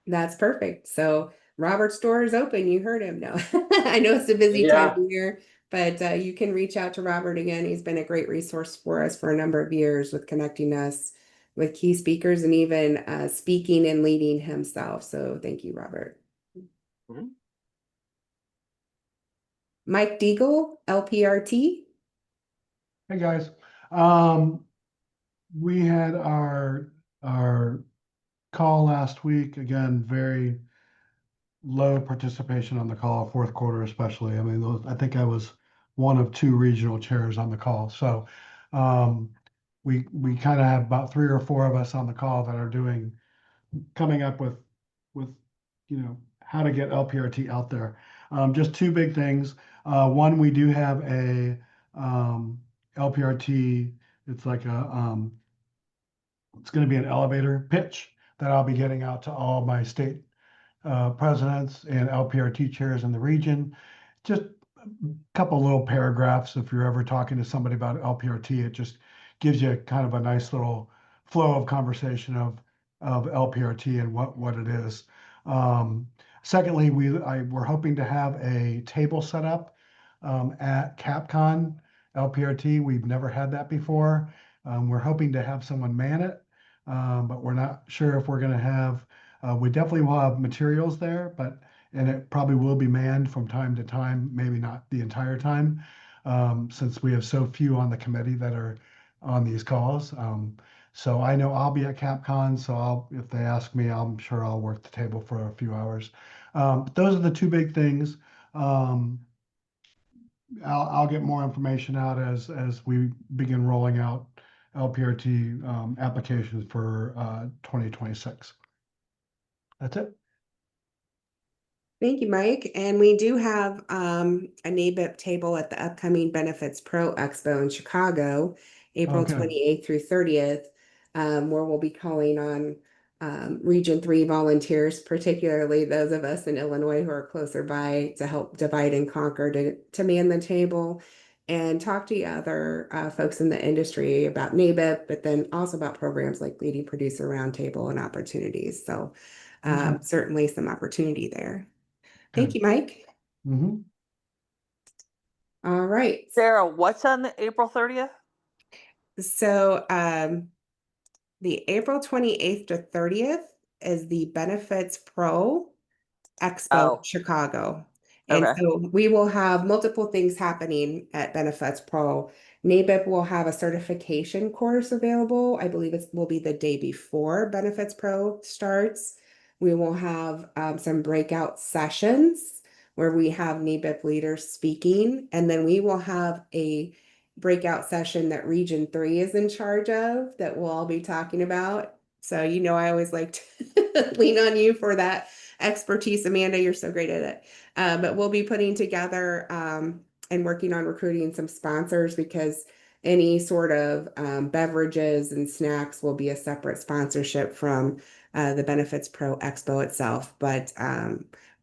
that's perfect. So Robert's door is open. You heard him. No, I know it's a busy time Yeah. of year, but you can reach out to Robert again. He's been a great resource for us for a number of years with connecting us with key speakers and even speaking and leading himself. So thank you, Robert. Mhm. Mike Deagle, LPRT. Hey guys, we had our call last week. Again, very low participation on the call, fourth quarter especially. I mean, I think I was one of two regional chairs on the call. So we kind of have about 3 or 4 of us on the call that are coming up with how to get LPRT out there. Just 2 big things. One, we do have a LPRT. It's like it's going to be an elevator pitch that I'll be getting out to all my state presidents and LPRT chairs in the region. Just a couple little paragraphs. If you're ever talking to somebody about LPRT, it just gives you kind of a nice little flow of conversation of LPRT and what it is. Secondly, we're hoping to have a table set up at CapCon LPRT. We've never had that before. We're hoping to have someone man it, but we're not sure if we're going to have. We definitely will have materials there, and it probably will be manned from time to time, maybe not the entire time, since we have so few on the committee that are on these calls. So I know I'll be at CapCon, so if they ask me, I'm sure I'll work the table for a few hours. But those are the 2 big things. I'll get more information out as we begin rolling out LPRT applications for 2026. That's it. Thank you, Mike. And we do have a NABIP table at the upcoming Benefits Pro Expo in Chicago, April Okay. 28th through 30th, where we'll be calling on Region 3 volunteers, particularly those of us in Illinois who are closer by, to help divide and conquer, to man the table and talk to other folks in the industry about NABIP, but then also about programs like Leading Producer Roundtable and opportunities. So certainly some opportunity there. Thank you, Mike. Mm-hmm. All right. Sarah, what's on the April 30th? So the April 28th to 30th is the Benefits Pro Expo Oh, Chicago. And okay. so we will have multiple things happening at Benefits Pro. NABIP will have a certification course available. I believe it will be the day before Benefits Pro starts. We will have some breakout sessions where we have NABIP leaders speaking, and then we will have a breakout session that Region 3 is in charge of that we'll all be talking about. So, I always like to lean on you for that expertise. Amanda, you're so great at it. But we'll be putting together and working on recruiting some sponsors, because any sort of beverages and snacks will be a separate sponsorship from the Benefits Pro Expo itself. But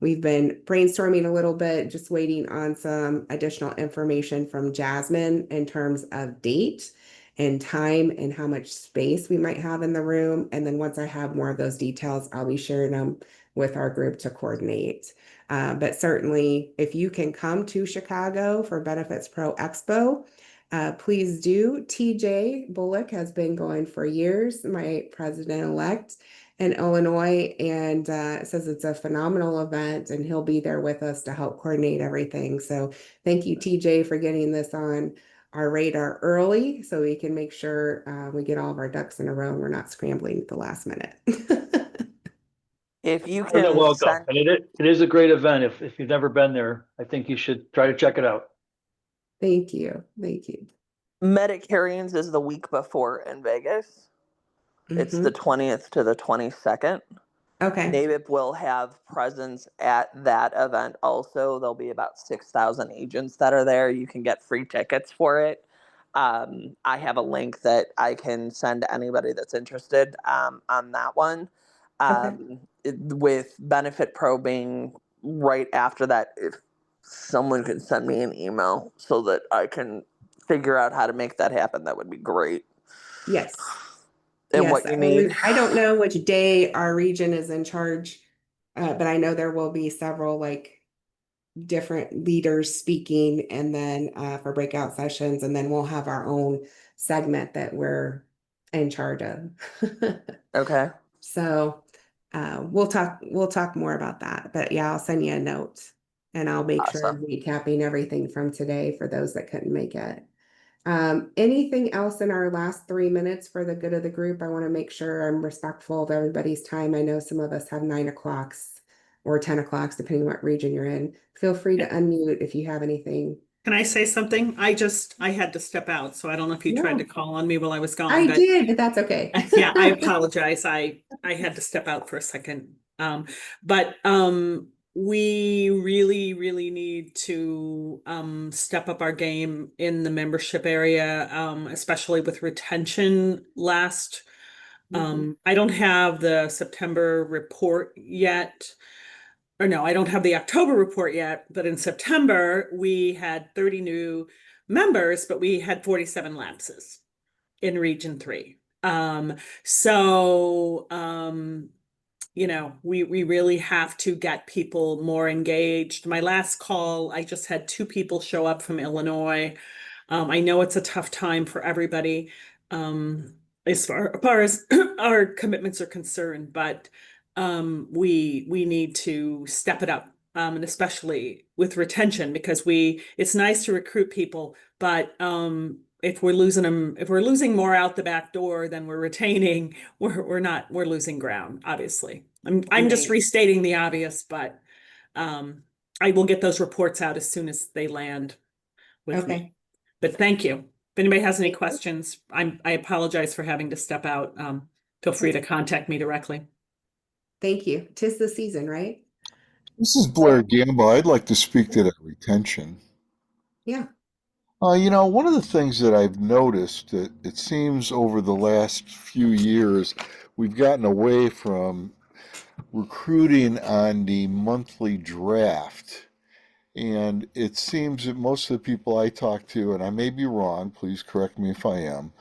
we've been brainstorming a little bit, just waiting on some additional information from Jasmine in terms of date and time and how much space we might have in the room. And then once I have more of those details, I'll be sharing them with our group to coordinate. But certainly, if you can come to Chicago for Benefits Pro Expo, please do. TJ Bullock has been going for years, my president-elect in Illinois, and says it's a phenomenal event, and he'll be there with us to help coordinate everything. So thank you, TJ, for getting this on our radar early so we can make sure we get all of our ducks in a row and we're not scrambling at the last minute. If you You're can welcome. send, And it is a great event. If you've never been there, I think you should try to check it out. Thank you. Thank you. Medicarians is the week before in Vegas. It's the 20th to the 22nd. Okay. NABIP will have presence at that event also. There'll be about 6,000 agents that are there. You can get free tickets for it. I have a link that I can send to anybody that's interested on that one. With Benefit Pro being right after that, if someone could send me an email so that I can figure out how to make that happen, that would be great. Yes. And Yes, what you need. I don't know which day our region is in charge, but I know there will be several like different leaders speaking and then for breakout sessions, and then we'll have our own segment that we're in charge of. Okay. So we'll talk more about that. But yeah, I'll send you a note and I'll make sure I'm recapping everything from today for those that couldn't make it. Anything else in our last 3 minutes for the good of the group? I want to make sure I'm respectful of everybody's time. I know some of us have 9 o'clocks or 10 o'clocks, depending what region you're in. Feel free to unmute if you have anything. Can I say something? I had to step out, so I don't know if you tried to call on me while I was gone. I but did, but that's okay. yeah, I apologize. I had to step out for a second. But we really need to step up our game in the membership area, especially with retention last. I don't have the September report yet. Or no, I don't have the October report yet, but in September, we had 30 new members, but we had 47 lapses in Region 3. We really have to get people more engaged. My last call, I just had 2 people show up from Illinois. I know it's a tough time for everybody, as far as our commitments are concerned, but we need to step it up, and especially with retention, because it's nice to recruit people, but if we're losing more out the back door than we're retaining, we're losing ground, obviously. I'm just restating the obvious, but I will get those reports out as soon as they land with me. But thank you. If anybody has any questions, I apologize for having to step out. Feel free to contact me directly. Thank you. 'Tis the season, right? This is Blair Gamble. I'd like to speak to that retention. Yeah. One of the things that I've noticed that it seems over the last few years, we've gotten away from recruiting on the monthly draft. And it seems that most of the people I talk to, and I may be wrong, please correct me if I am,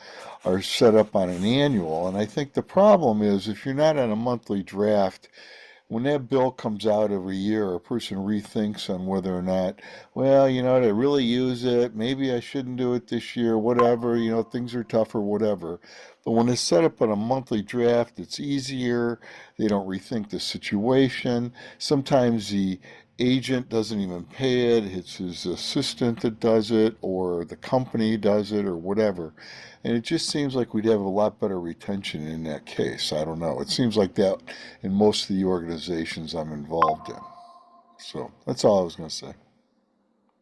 are set up on an annual. And I think the problem is if you're not on a monthly draft, when that bill comes out every year, a person rethinks on whether or not, well, to really use it, maybe I shouldn't do it this year, whatever, things are tough or whatever. But when it's set up on a monthly draft, it's easier. They don't rethink the situation. Sometimes the agent doesn't even pay it. It's his assistant that does it, or the company does it, or whatever. And it just seems like we'd have a lot better retention in that case. I don't know. It seems like that in most of the organizations I'm involved in. So that's all I was going to say.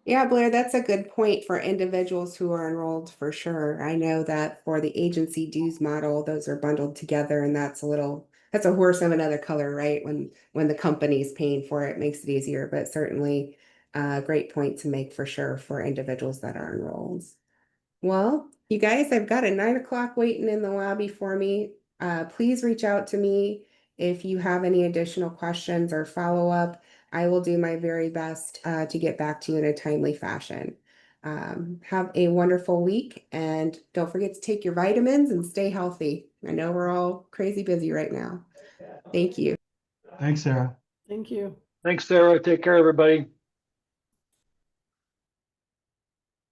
Yeah, Blair, that's a good point for individuals who are enrolled for sure. I know that for the agency dues model, those are bundled together, and that's a horse of another color, right? When the company's paying for it, makes it easier, but certainly a great point to make for sure for individuals that are enrolled. Well, you guys, I've got a 9 o'clock waiting in the lobby for me. Please reach out to me if you have any additional questions or follow up. I will do my very best to get back to you in a timely fashion. Have a wonderful week, and don't forget to take your vitamins and stay healthy. I know we're all crazy busy right now. Thank you. Thanks, Sarah. Thank you. Thanks, Sarah. Take care, everybody.